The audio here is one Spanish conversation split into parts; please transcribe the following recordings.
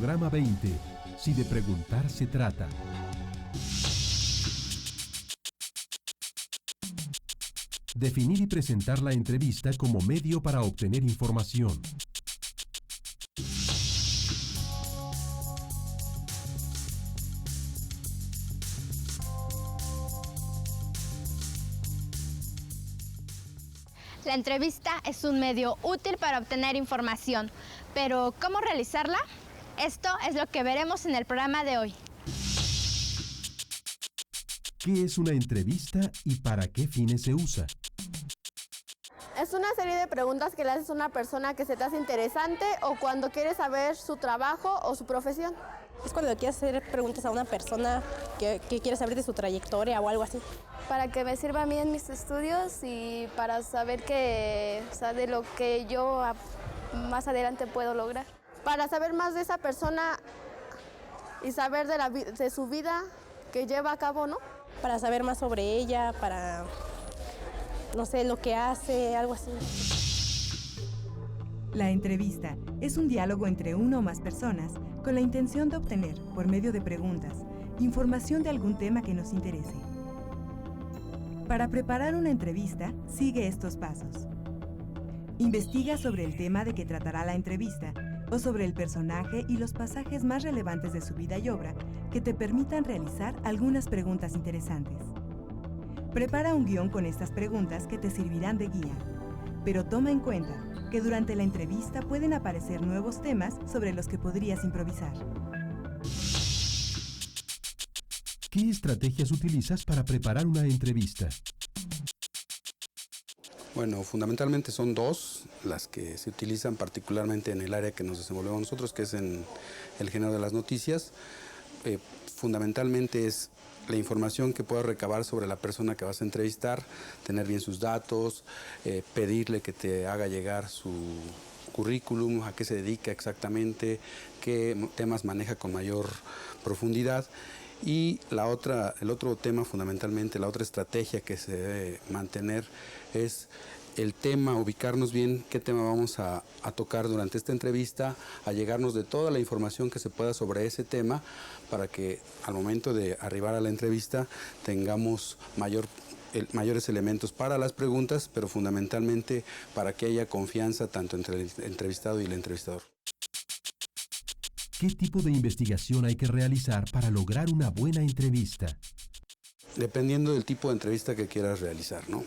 Programa 20, si de preguntar se trata. Definir y presentar la entrevista como medio para obtener información. La entrevista es un medio útil para obtener información, pero ¿cómo realizarla? Esto es lo que veremos en el programa de hoy. ¿Qué es una entrevista y para qué fines se usa? Es una serie de preguntas que le haces a una persona que se te hace interesante o cuando quieres saber su trabajo o su profesión. Es cuando quieres hacer preguntas a una persona que quieres saber de su trayectoria o algo así. Para que me sirva a mí en mis estudios y para saber de lo que yo más adelante puedo lograr. Para saber más de esa persona y saber de su vida que lleva a cabo, ¿no? Para saber más sobre ella, para, no sé, lo que hace, algo así. La entrevista es un diálogo entre una o más personas con la intención de obtener, por medio de preguntas, información de algún tema que nos interese. Para preparar una entrevista, sigue estos pasos. Investiga sobre el tema de que tratará la entrevista o sobre el personaje y los pasajes más relevantes de su vida y obra que te permitan realizar algunas preguntas interesantes. Prepara un guión con estas preguntas que te servirán de guía, pero toma en cuenta que durante la entrevista pueden aparecer nuevos temas sobre los que podrías improvisar. ¿Qué estrategias utilizas para preparar una entrevista? Bueno, fundamentalmente son dos las que se utilizan particularmente en el área que nos desenvolvemos nosotros, que es en el género de las noticias. Fundamentalmente es la información que puedas recabar sobre la persona que vas a entrevistar, tener bien sus datos, pedirle que te haga llegar su currículum, a qué se dedica exactamente, qué temas maneja con mayor profundidad. Y el otro tema fundamentalmente, la otra estrategia que se debe mantener es el tema, ubicarnos bien qué tema vamos a tocar durante esta entrevista, a llegarnos de toda la información que se pueda sobre ese tema para que al momento de arribar a la entrevista tengamos mayores elementos para las preguntas, pero fundamentalmente para que haya confianza tanto entre el entrevistado y el entrevistador. ¿Qué tipo de investigación hay que realizar para lograr una buena entrevista? Dependiendo del tipo de entrevista que quieras realizar, ¿no?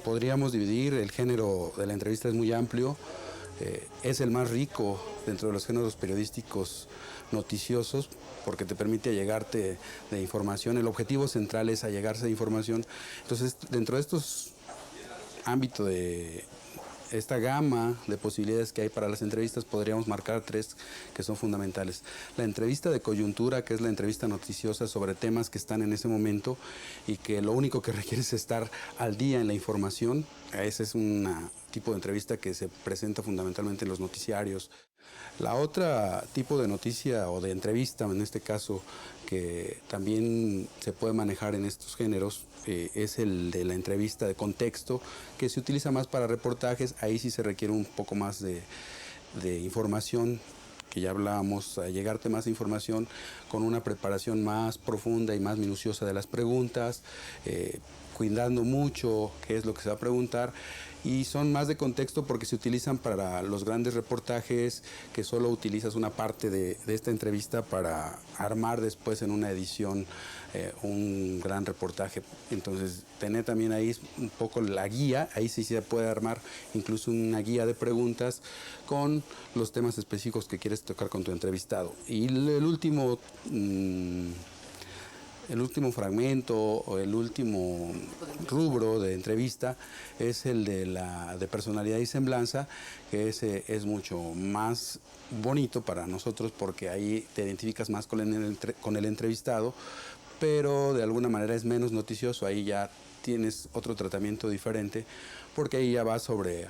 Podríamos dividir, el género de la entrevista es muy amplio, es el más rico dentro de los géneros periodísticos noticiosos porque te permite allegarte de información, el objetivo central es allegarse de información. Entonces, dentro de estos ámbitos de esta gama de posibilidades que hay para las entrevistas, podríamos marcar tres que son fundamentales. La entrevista de coyuntura, que es la entrevista noticiosa sobre temas que están en ese momento y que lo único que requiere es estar al día en la información. Ese es un tipo de entrevista que se presenta fundamentalmente en los noticiarios. La otra tipo de noticia o de entrevista, en este caso, que también se puede manejar en estos géneros, es el de la entrevista de contexto, que se utiliza más para reportajes. Ahí sí se requiere un poco más de información, que ya hablábamos, a llegarte más información con una preparación más profunda y más minuciosa de las preguntas, cuidando mucho qué es lo que se va a preguntar, y son más de contexto porque se utilizan para los grandes reportajes, que solo utilizas una parte de esta entrevista para armar después en una edición un gran reportaje. Entonces, tener también ahí un poco la guía, ahí sí se puede armar incluso una guía de preguntas con los temas específicos que quieres tocar con tu entrevistado. Y el último fragmento o el último rubro de entrevista es el de personalidad y semblanza, que ese es mucho más bonito para nosotros porque ahí te identificas más con el entrevistado, pero de alguna manera es menos noticioso. Ahí ya tienes otro tratamiento diferente porque ahí ya va sobre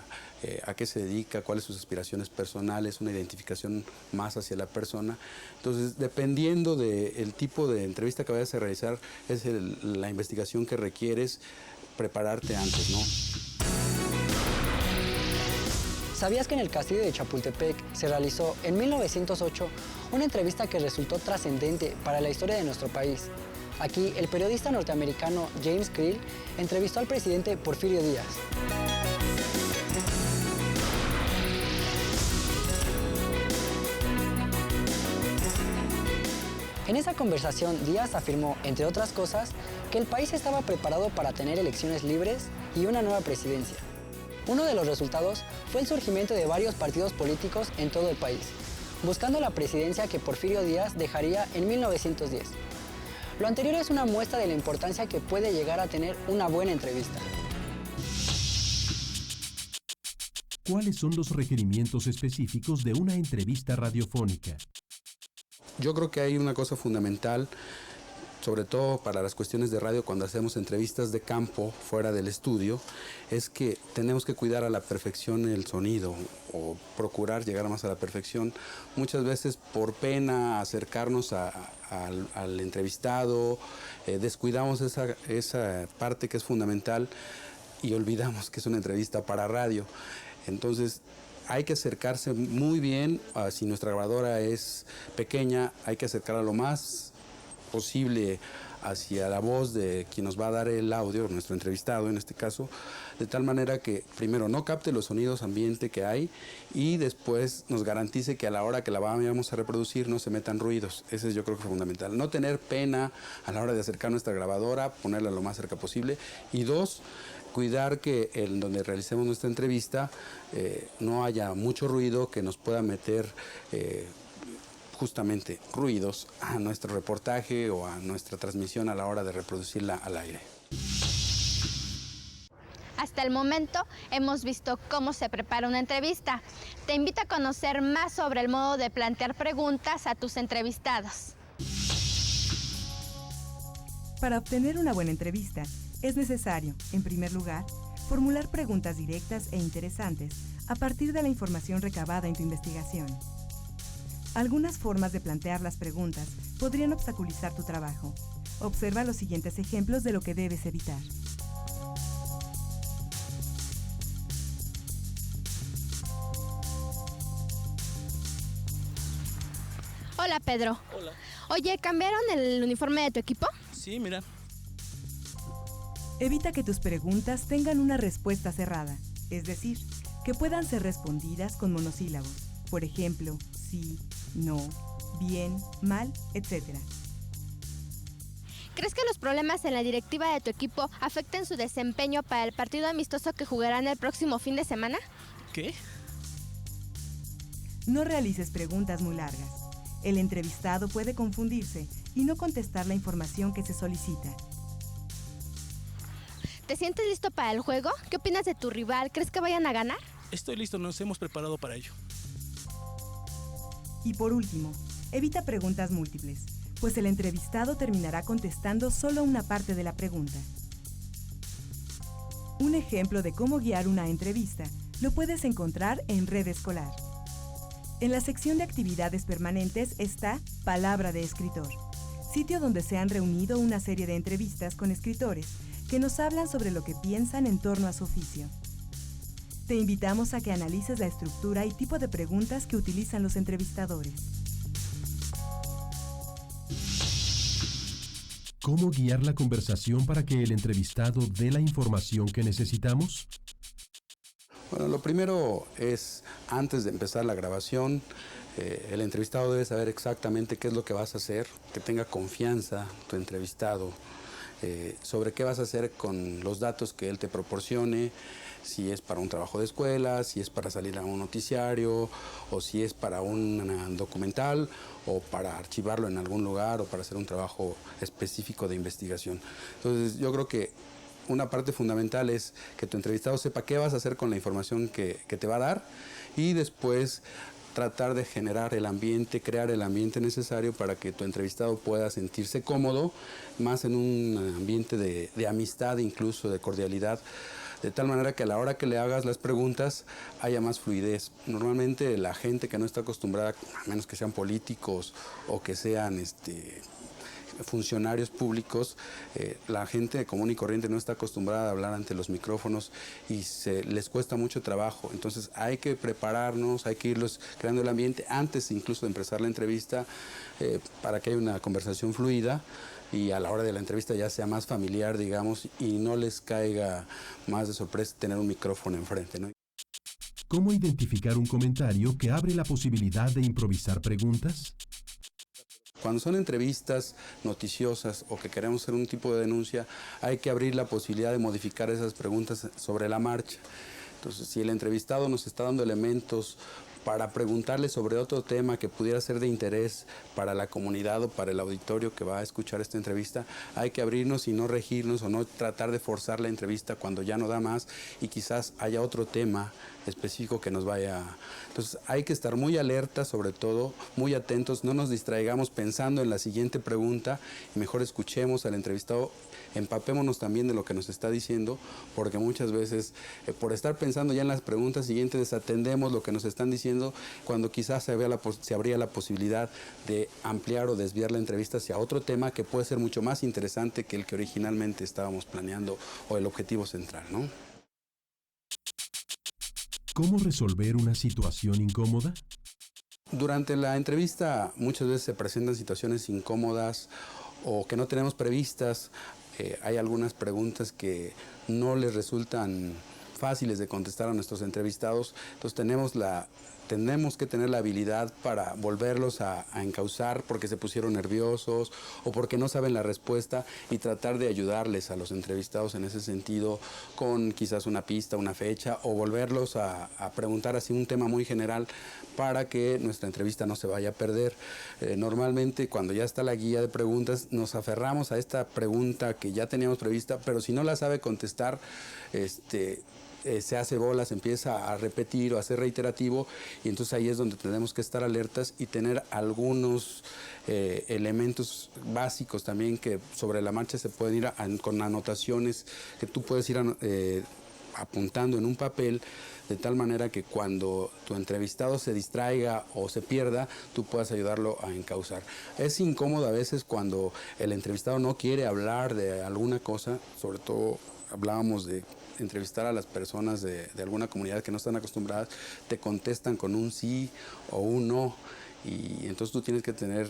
a qué se dedica, cuáles sus aspiraciones personales, una identificación más hacia la persona. Entonces, dependiendo del tipo de entrevista que vayas a realizar, es la investigación que requieres prepararte antes, ¿no? ¿Sabías que en el castillo de Chapultepec se realizó en 1908 una entrevista que resultó trascendente para la historia de nuestro país? Aquí, el periodista norteamericano James Creel entrevistó al presidente Porfirio Díaz. En esa conversación, Díaz afirmó, entre otras cosas, que el país estaba preparado para tener elecciones libres y una nueva presidencia. Uno de los resultados fue el surgimiento de varios partidos políticos en todo el país, buscando la presidencia que Porfirio Díaz dejaría en 1910. Lo anterior es una muestra de la importancia que puede llegar a tener una buena entrevista. ¿Cuáles son los requerimientos específicos de una entrevista radiofónica? Yo creo que hay una cosa fundamental, sobre todo para las cuestiones de radio, cuando hacemos entrevistas de campo fuera del estudio, es que tenemos que cuidar a la perfección el sonido o procurar llegar más a la perfección. Muchas veces por pena acercarnos al entrevistado, descuidamos esa parte que es fundamental y olvidamos que es una entrevista para radio. Entonces, hay que acercarse muy bien, si nuestra grabadora es pequeña, hay que acercarla lo más posible hacia la voz de quien nos va a dar el audio, nuestro entrevistado en este caso, de tal manera que primero no capte los sonidos ambiente que hay y después nos garantice que a la hora que la vayamos a reproducir no se metan ruidos. Ese yo creo que es fundamental. No tener pena a la hora de acercar nuestra grabadora, ponerla lo más cerca posible. Y dos, cuidar que en donde realicemos nuestra entrevista no haya mucho ruido que nos pueda meter justamente ruidos a nuestro reportaje o a nuestra transmisión a la hora de reproducirla al aire. Hasta el momento hemos visto cómo se prepara una entrevista. Te invito a conocer más sobre el modo de plantear preguntas a tus entrevistados. Para obtener una buena entrevista, es necesario, en primer lugar, formular preguntas directas e interesantes a partir de la información recabada en tu investigación. Algunas formas de plantear las preguntas podrían obstaculizar tu trabajo. Observa los siguientes ejemplos de lo que debes evitar. Hola, Pedro. Hola. Oye, ¿cambiaron el uniforme de tu equipo? Sí, mira. Evita que tus preguntas tengan una respuesta cerrada, es decir, que puedan ser respondidas con monosílabos. Por ejemplo, sí, no, bien, mal, etc. ¿Crees que los problemas en la directiva de tu equipo afecten su desempeño para el partido amistoso que jugarán el próximo fin de semana? ¿Qué? No realices preguntas muy largas. El entrevistado puede confundirse y no contestar la información que se solicita. ¿Te sientes listo para el juego? ¿Qué opinas de tu rival? ¿Crees que vayan a ganar? Estoy listo, nos hemos preparado para ello. Y por último, evita preguntas múltiples, pues el entrevistado terminará contestando solo una parte de la pregunta. Un ejemplo de cómo guiar una entrevista lo puedes encontrar en Red Escolar. En la sección de actividades permanentes está Palabra de Escritor, sitio donde se han reunido una serie de entrevistas con escritores que nos hablan sobre lo que piensan en torno a su oficio. Te invitamos a que analices la estructura y tipo de preguntas que utilizan los entrevistadores. ¿Cómo guiar la conversación para que el entrevistado dé la información que necesitamos? Bueno, lo primero es, antes de empezar la grabación, el entrevistado debe saber exactamente qué es lo que vas a hacer, que tenga confianza tu entrevistado, sobre qué vas a hacer con los datos que él te proporcione, si es para un trabajo de escuela, si es para salir a un noticiario, o si es para un documental, o para archivarlo en algún lugar, o para hacer un trabajo específico de investigación. Entonces, yo creo que una parte fundamental es que tu entrevistado sepa qué vas a hacer con la información que te va a dar, y después tratar de generar el ambiente, crear el ambiente necesario para que tu entrevistado pueda sentirse cómodo, más en un ambiente de amistad, incluso de cordialidad, de tal manera que a la hora que le hagas las preguntas haya más fluidez. Normalmente la gente que no está acostumbrada, a menos que sean políticos o que sean funcionarios públicos, la gente común y corriente no está acostumbrada a hablar ante los micrófonos y les cuesta mucho trabajo. Entonces hay que prepararnos, hay que irlos creando el ambiente antes incluso de empezar la entrevista para que haya una conversación fluida y a la hora de la entrevista ya sea más familiar, digamos, y no les caiga más de sorpresa tener un micrófono enfrente, ¿no? ¿Cómo identificar un comentario que abre la posibilidad de improvisar preguntas? Cuando son entrevistas noticiosas o que queremos hacer un tipo de denuncia, hay que abrir la posibilidad de modificar esas preguntas sobre la marcha. Entonces, si el entrevistado nos está dando elementos para preguntarle sobre otro tema que pudiera ser de interés para la comunidad o para el auditorio que va a escuchar esta entrevista, hay que abrirnos y no regirnos o no tratar de forzar la entrevista cuando ya no da más y quizás haya otro tema específico que nos vaya. Entonces hay que estar muy alertas, sobre todo muy atentos, no nos distraigamos pensando en la siguiente pregunta y mejor escuchemos al entrevistado, empapémonos también de lo que nos está diciendo, porque muchas veces por estar pensando ya en las preguntas siguientes desatendemos lo que nos están diciendo cuando quizás se abría la posibilidad de ampliar o desviar la entrevista hacia otro tema que puede ser mucho más interesante que el que originalmente estábamos planeando o el objetivo central, ¿no? ¿Cómo resolver una situación incómoda? Durante la entrevista muchas veces se presentan situaciones incómodas o que no tenemos previstas. Hay algunas preguntas que no les resultan fáciles de contestar a nuestros entrevistados. Entonces tenemos que tener la habilidad para volverlos a encauzar porque se pusieron nerviosos o porque no saben la respuesta y tratar de ayudarles a los entrevistados en ese sentido con quizás una pista, una fecha o volverlos a preguntar así un tema muy general para que nuestra entrevista no se vaya a perder. Normalmente cuando ya está la guía de preguntas nos aferramos a esta pregunta que ya teníamos prevista, pero si no la sabe contestar, se hace bolas, empieza a repetir o a ser reiterativo y entonces ahí es donde tenemos que estar alertas y tener algunos elementos básicos también que sobre la marcha se pueden ir con anotaciones que tú puedes ir apuntando en un papel de tal manera que cuando tu entrevistado se distraiga o se pierda, tú puedas ayudarlo a encauzar. Es incómodo a veces cuando el entrevistado no quiere hablar de alguna cosa, sobre todo hablábamos de entrevistar a las personas de alguna comunidad que no están acostumbradas, te contestan con un sí o un no y entonces tú tienes que tener,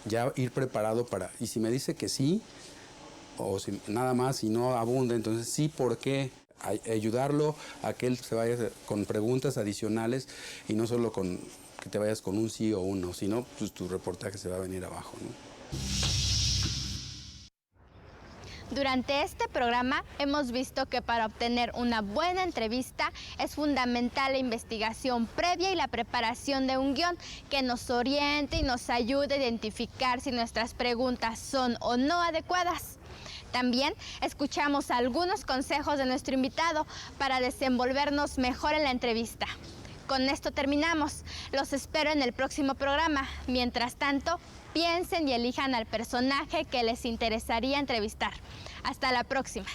ya ir preparado para, y si me dice que sí o si nada más y no abunda, entonces sí, ¿por qué? Ayudarlo a que él se vaya con preguntas adicionales y no solo con que te vayas con un sí o un no, sino pues tu reportaje se va a venir abajo, ¿no? Durante este programa hemos visto que para obtener una buena entrevista es fundamental la investigación previa y la preparación de un guión que nos oriente y nos ayude a identificar si nuestras preguntas son o no adecuadas. También escuchamos algunos consejos de nuestro invitado para desenvolvernos mejor en la entrevista. Con esto terminamos. Los espero en el próximo programa. Mientras tanto, piensen y elijan al personaje que les interesaría entrevistar. Hasta la próxima.